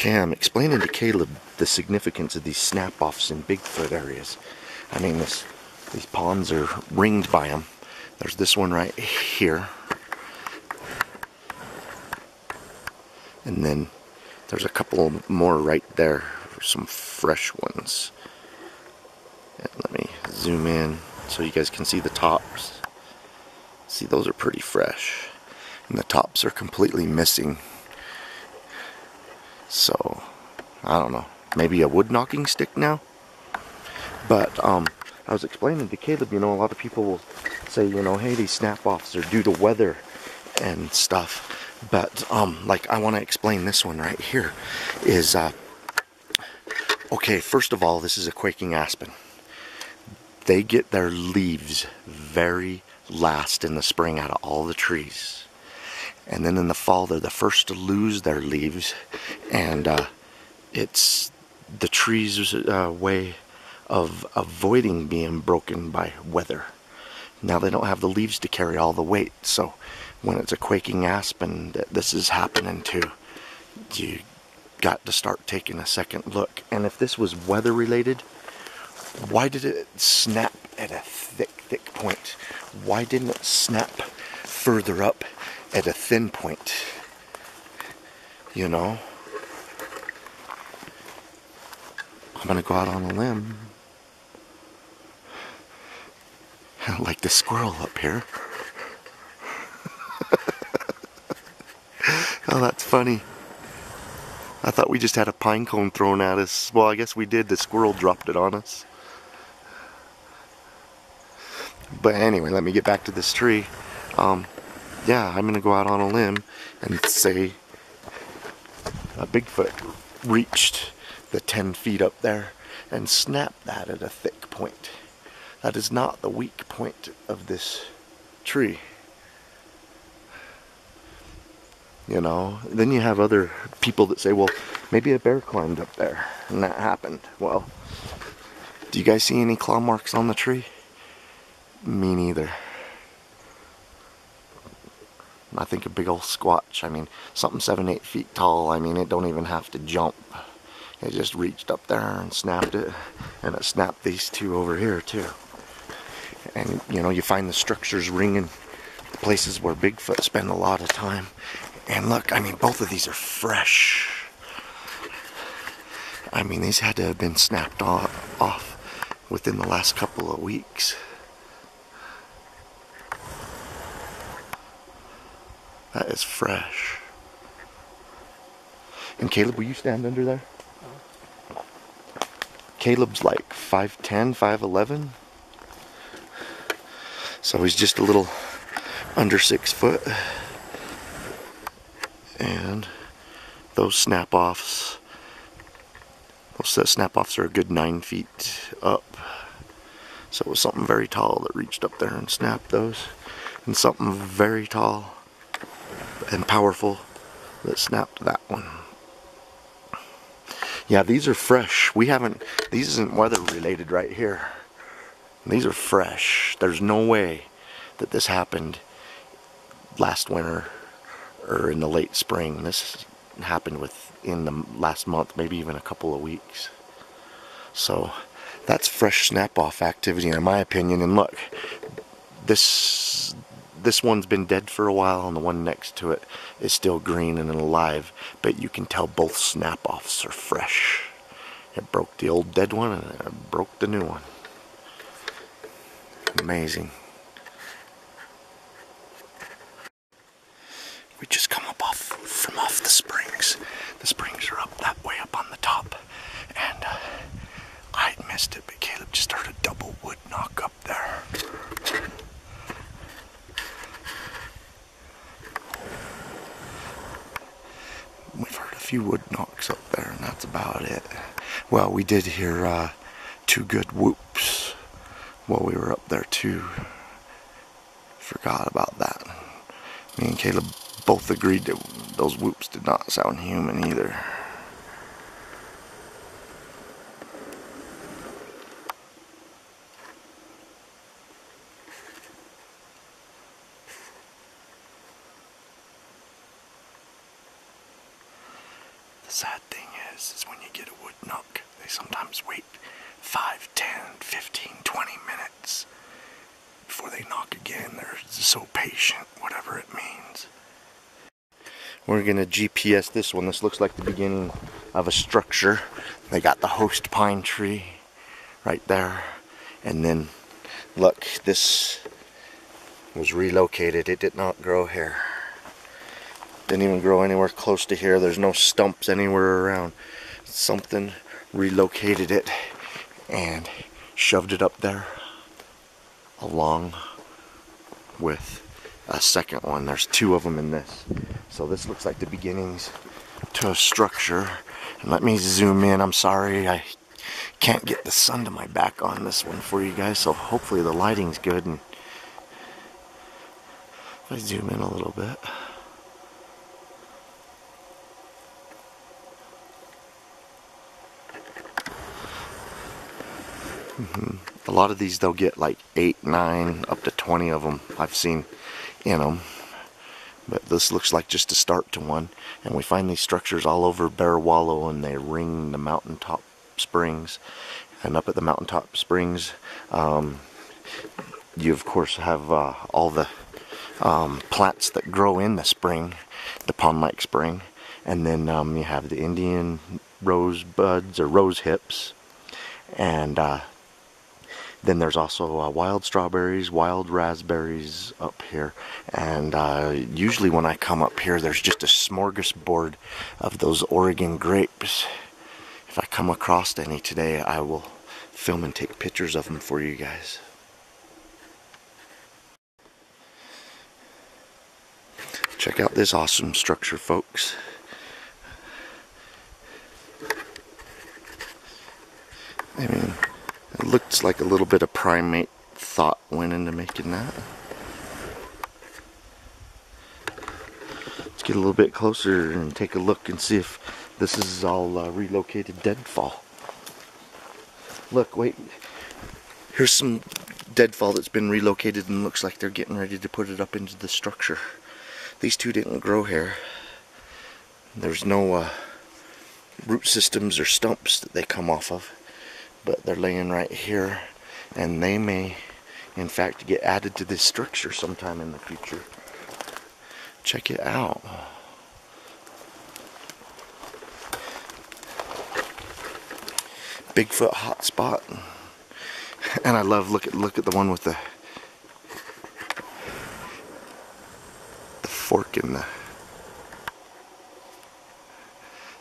Okay, I'm explaining to Caleb the significance of these snap-offs in Bigfoot areas. I mean, these ponds are ringed by them. There's this one right here. And then there's a couple more right there, some fresh ones. And let me zoom in so you guys can see the tops. See, those are pretty fresh. And the tops are completely missing. So, I don't know. Maybe a wood knocking stick now? But, I was explaining to Caleb, you know, a lot of people will say, you know, hey, these snap-offs are due to weather and stuff. But, like, I want to explain this one right here is, okay, first of all, this is a quaking aspen. They get their leaves very last in the spring out of all the trees. And then in the fall, they're the first to lose their leaves. And it's the tree's way of avoiding being broken by weather. Now they don't have the leaves to carry all the weight. So when it's a quaking aspen that this is happening to, you got to start taking a second look. And if this was weather related, why did it snap at a thick point? Why didn't it snap further up at a thin point? You know? I'm gonna go out on a limb. Like the squirrel up here. Oh, that's funny. I thought we just had a pine cone thrown at us. Well, I guess we did. The squirrel dropped it on us. But anyway, let me get back to this tree. Yeah, I'm gonna go out on a limb and say a Bigfoot reached the 10 feet up there and snapped that at a thick point. That is not the weak point of this tree. You know, then you have other people that say, well, maybe a bear climbed up there and that happened. Well, do you guys see any claw marks on the tree? Me neither. I think a big old squatch. I mean, something 7-8 feet tall. I mean, it don't even have to jump. It just reached up there and snapped it. And it snapped these two over here too. And, you know, you find the structures ringing places where Bigfoot spend a lot of time. And look, I mean, both of these are fresh. I mean, these had to have been snapped off within the last couple of weeks. That is fresh. And Caleb, will you stand under there? Caleb's like 5'10", 5'11". So he's just a little under 6 foot. And those snap-offs are a good 9 feet up. So it was something very tall that reached up there and snapped those. And something very tall and powerful that snapped that one. Yeah, these are fresh. These isn't weather related right here. These are fresh. There's no way that this happened last winter or in the late spring. This happened within the last month, maybe even a couple of weeks. So that's fresh snap-off activity in my opinion. And look, this one's been dead for a while and the one next to it is still green and alive, but you can tell both snap-offs are fresh. It broke the old dead one and it broke the new one. Amazing. We just come up from off the springs. The springs are up that way up on the top. And I missed it, but Caleb just heard a double wood knock up there. We've heard a few wood knocks up there, and that's about it. Well, we did hear 2 good whoops while we were up there too. Forgot about that. Me and Caleb both agreed that those whoops did not sound human either. The sad thing is when you get a wood knock. They sometimes wait 5, 10, 15, 20 minutes before they knock again. They're so patient, whatever it means. We're going to GPS this one. This looks like the beginning of a structure. They got the host pine tree right there. And then, look, this was relocated. It did not grow here. Didn't even grow anywhere close to here. There's no stumps anywhere around. Something relocated it and shoved it up there along with a second one. There's 2 of them in this. So this looks like the beginnings to a structure. And let me zoom in. I'm sorry I can't get the sun to my back on this one for you guys, so hopefully the lighting's good. And if I zoom in a little bit, a lot of these they'll get like 8, 9, up to 20 of them I've seen in them. But this looks like just a start to one. And we find these structures all over Bear Wallow, and they ring the mountaintop springs. And up at the mountaintop springs, you of course have all the plants that grow in the spring, the pond-like spring. And then you have the Indian rose buds or rose hips. And then there's also wild strawberries, wild raspberries up here. And usually when I come up here, there's just a smorgasbord of those Oregon grapes. If I come across any today, I will film and take pictures of them for you guys. Check out this awesome structure, folks. I mean, it looks like a little bit of primate thought went into making that. Let's get a little bit closer and take a look and see if this is all relocated deadfall. Look, wait. Here's some deadfall that's been relocated and looks like they're getting ready to put it up into the structure. These 2 didn't grow here. There's no root systems or stumps that they come off of. But they're laying right here, and they may in fact get added to this structure sometime in the future. Check it out. Bigfoot hotspot. And I love, look at the one with the fork in the.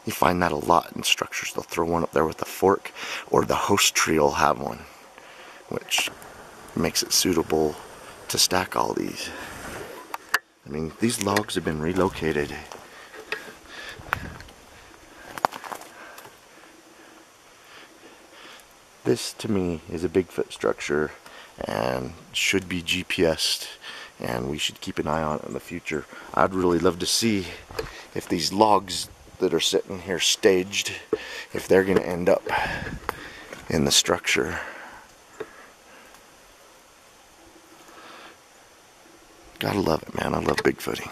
You find that a lot in structures. They'll throw one up there with a fork, or the host tree will have one, which makes it suitable to stack all these. I mean, these logs have been relocated. This, to me, is a Bigfoot structure and should be GPS'd, and we should keep an eye on it in the future. I'd really love to see if these logs that are sitting here staged, if they're going to end up in the structure. Gotta love it, man. I love Bigfooting.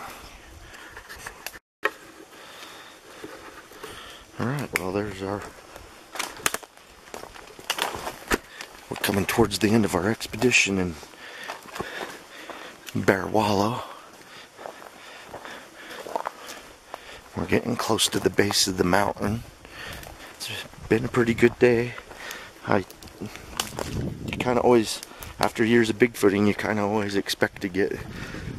Alright, well, there's our... We're coming towards the end of our expedition in Bear Wallow. We're getting close to the base of the mountain. It's been a pretty good day. You kind of always, after years of Bigfooting, you kind of always expect to get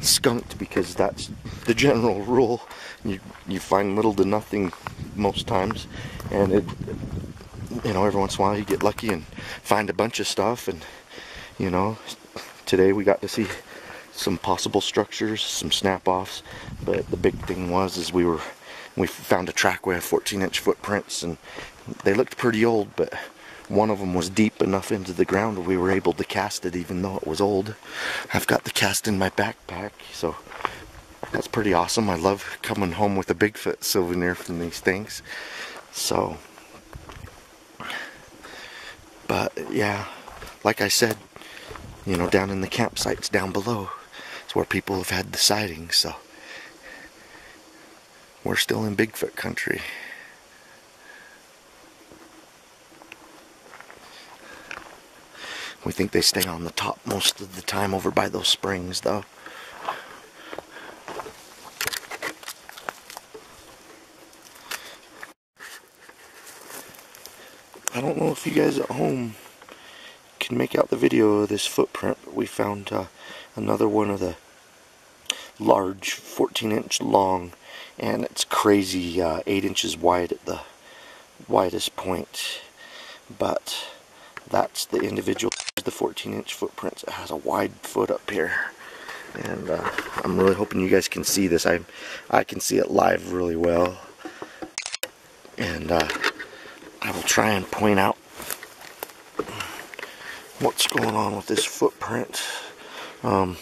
skunked, because that's the general rule. You find little to nothing most times, and every once in a while you get lucky and find a bunch of stuff. And today we got to see some possible structures, some snap-offs, but the big thing was we found a trackway of 14-inch footprints, and they looked pretty old, but one of them was deep enough into the ground where we were able to cast it even though it was old. I've got the cast in my backpack, so that's pretty awesome. I love coming home with a Bigfoot souvenir from these things. So, but yeah, like I said, down in the campsites down below, it's where people have had the sightings, so we're still in Bigfoot country. We think they stay on the top most of the time over by those springs, though. I don't know if you guys at home can make out the video of this footprint, but we found another one of the large 14-inch long, and it's crazy 8 inches wide at the widest point. But that's the individual, the 14-inch footprints. It has a wide foot up here, and I'm really hoping you guys can see this. I can see it live really well, and I will try and point out what's going on with this footprint. The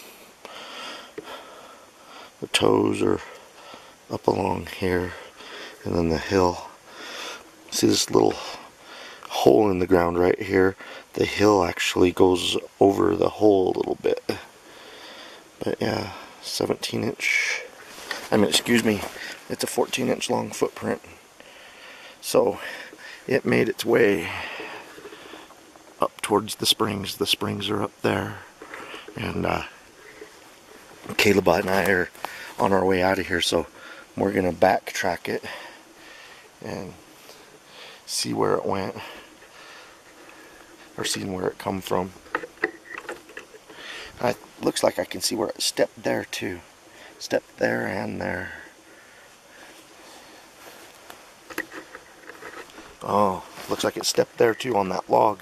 toes are up along here, and then the heel. See this little hole in the ground right here? The heel actually goes over the hole a little bit. But yeah, 17-inch. Excuse me, it's a 14-inch long footprint. So it made its way up towards the springs. The springs are up there, and Caleb and I are on our way out of here, so we're gonna backtrack it and see where it went, or seeing where it come from. It looks like I can see where it stepped there too. Stepped there and there. Oh, looks like it stepped there too on that log.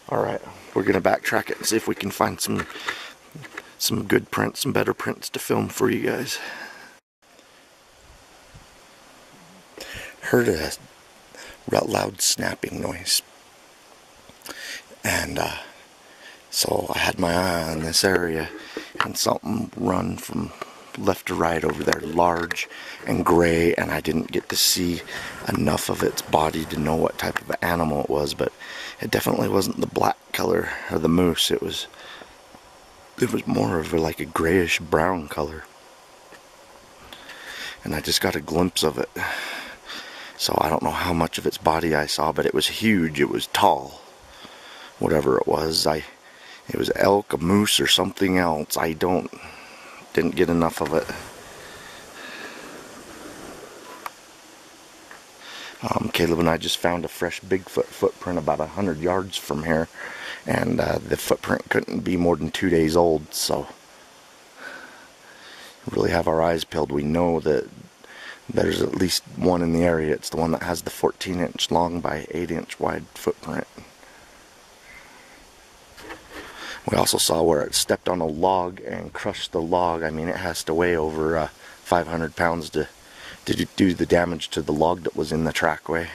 Alright, we're gonna backtrack it and see if we can find some good prints, some better prints to film for you guys. Heard a loud snapping noise, and so I had my eye on this area, and something run from left to right over there, large and gray, and I didn't get to see enough of its body to know what type of animal it was, but it definitely wasn't the black color of the moose. It was more of like a grayish brown color, and I just got a glimpse of it. So I don't know how much of its body I saw, but it was huge. It was tall. Whatever it was, it was elk, a moose, or something else. I didn't get enough of it. Caleb and I just found a fresh Bigfoot footprint about 100 yards from here, and the footprint couldn't be more than 2 days old, so we really have our eyes peeled. We know that there's at least one in the area. It's the one that has the 14-inch long by 8-inch wide footprint. We also saw where it stepped on a log and crushed the log. I mean, it has to weigh over 500 pounds to do the damage to the log that was in the trackway.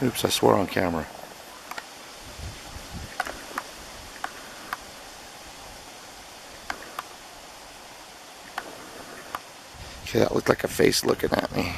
Oops, I swore on camera. Okay, that looked like a face looking at me.